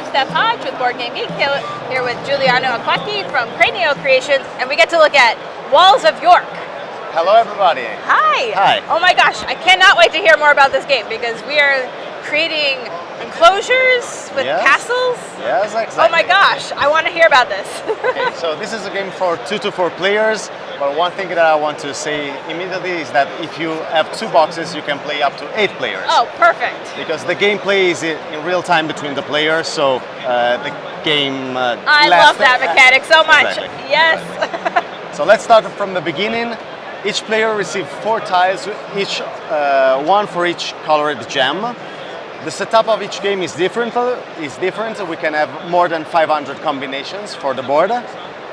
I'm Steph Hodge with Board Game Geek, here with Giuliano Acquacchi from Cranio Creations, and we get to look at Walls of York. Hello everybody. Hi. Hi. Oh my gosh, I cannot wait to hear more about this game because we are creating enclosures with castles. Yes, exactly. Oh my gosh, I want to hear about this. Okay, so this is a game for 2 to 4 players, but one thing that I want to say immediately is that if you have 2 boxes, you can play up to 8 players. Oh, perfect. Because the gameplay is in real time between the players, so the game I love that mechanic so much. Exactly. Yes. So let's start from the beginning. Each player receives 4 tiles, each one for each colored gem. The setup of each game is different. We can have more than 500 combinations for the board,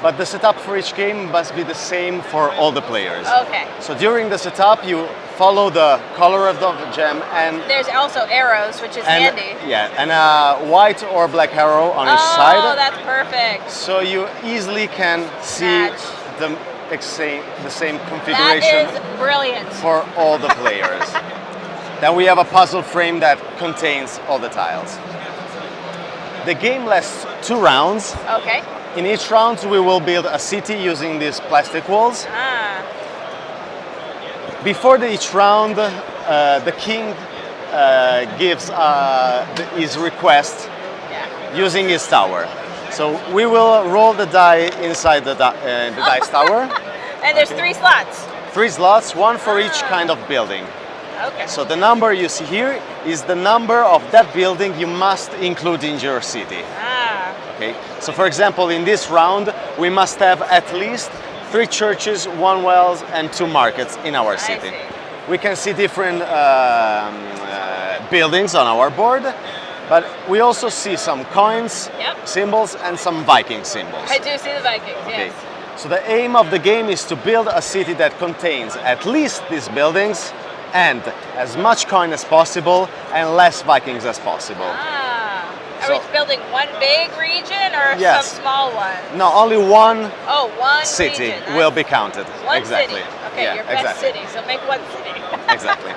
but the setup for each game must be the same for all the players. Okay. So during the setup, you follow the color of the gem, and there's also arrows, which is handy. Yeah, and a white or black arrow on each side. Oh, that's perfect. So you easily can see the same configuration. That is brilliant. For all the players. Then we have a puzzle frame that contains all the tiles. The game lasts 2 rounds. Okay. In each round we will build a city using these plastic walls. Before each round, the king gives his request using his tower. So we will roll the die inside the dice tower. And there's 3 slots. 3 slots, 1 for each kind of building. Okay. So the number you see here is the number of that building you must include in your city. Okay. So for example, in this round, we must have at least 3 churches, 1 wells, and 2 markets in our city. We can see different buildings on our board, but we also see some coins, symbols, and some Viking symbols. I do see the Vikings, yes. So the aim of the game is to build a city that contains at least these buildings and as much coin as possible and less Vikings as possible. Are we building one big region or some small one? No, only one, one city region. will be counted. One exactly. city. Okay, your best city, so make one city. Exactly.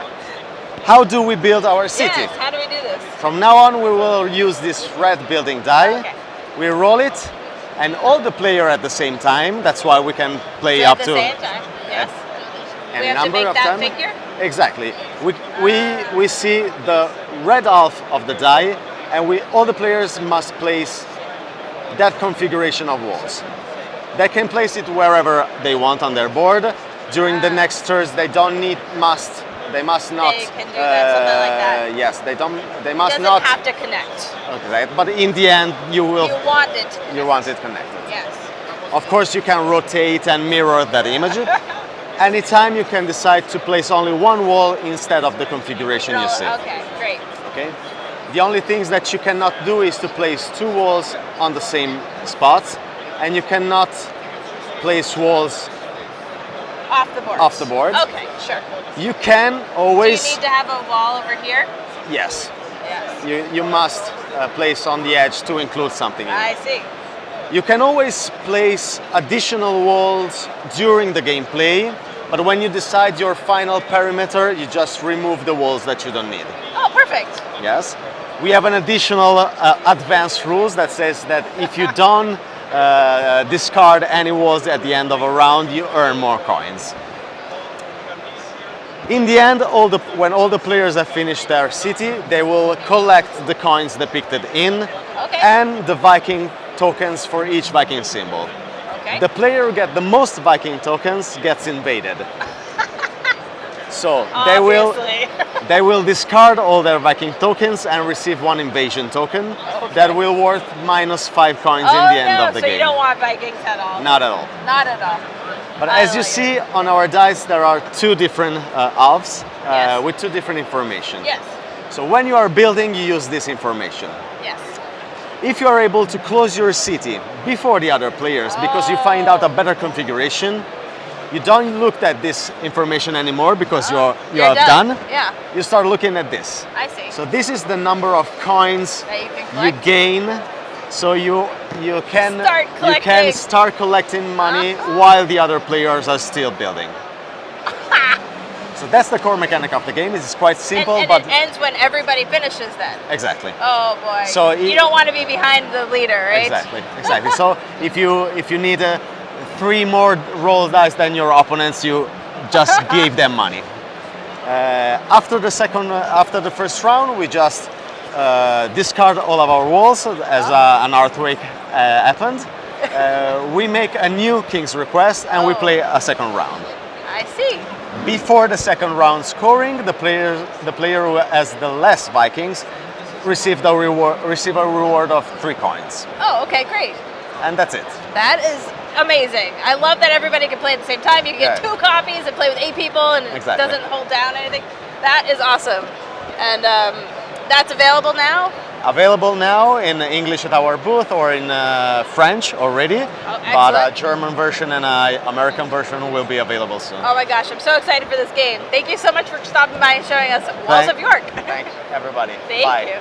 How do we build our city? Yes, how do we do this? From now on we will use this red building die. Okay. We roll it and all the player at the same time. That's why we can play up to... At the same time, yes. We have number to make of that time. figure? Exactly. We see the red half of the die, and all the players must place that configuration of walls. They can place it wherever they want on their board. During the next turns, they must not. They can do that, something like that. Yes, they must not. not. It doesn't have to connect. Okay, but in the end, you will. You want it to connect. You want it connected. Yes. Of course, you can rotate and mirror that image. Anytime you can decide to place only 1 wall instead of the configuration you see. Okay, great. Okay. The only things that you cannot do is to place 2 walls on the same spots, and you cannot place walls off the board. Okay, sure. You can always. Do you need to have a wall over here? Yes. Yes. You must place on the edge to include something in. I see. You can always place additional walls during the gameplay, but when you decide your final perimeter, you just remove the walls that you don't need. Oh, perfect. Yes. We have an additional advanced rules that says that if you don't discard any walls at the end of a round, you earn more coins. In the end, when all the players have finished their city, they will collect the coins depicted in and the Viking tokens for each Viking symbol. Okay. The player who gets the most Viking tokens gets invaded. So they will discard all their Viking tokens and receive 1 invasion token that will worth -5 coins in the end of the game. So you don't want Vikings at all? Not at all. Not at all. But as you see on our dice, there are 2 different halves with 2 different information. Yes. So when you are building, you use this information. Yes. If you are able to close your city before the other players because you find out a better configuration, you don't look at this information anymore because you have done. Yeah. You start looking at this. I see. So this is the number of coins that you gain. So you can start collecting money while the other players are still building. So that's the core mechanic of the game. It's quite simple, and but it ends when everybody finishes then. exactly. Oh boy. So you don't want to be behind the leader, right? Exactly. So if you need 3 more roll dice than your opponents, you just give them money. After the first round, we just discard all of our walls as an earthquake happened. We make a new King's Request and we play a second round. I see. Before the second round scoring, the player who has the less Vikings receive a reward of 3 coins. Oh, okay, great. And that's it. That is amazing. I love that everybody can play at the same time. You can get 2 copies and play with 8 people, and it doesn't hold down anything. That is awesome. And that's available now? Available now in English at our booth or in French already, but a German version and an American version will be available soon. Oh my gosh, I'm so excited for this game. Thank you so much for stopping by and showing us Walls of York. Thanks, everybody. Thank Bye. you.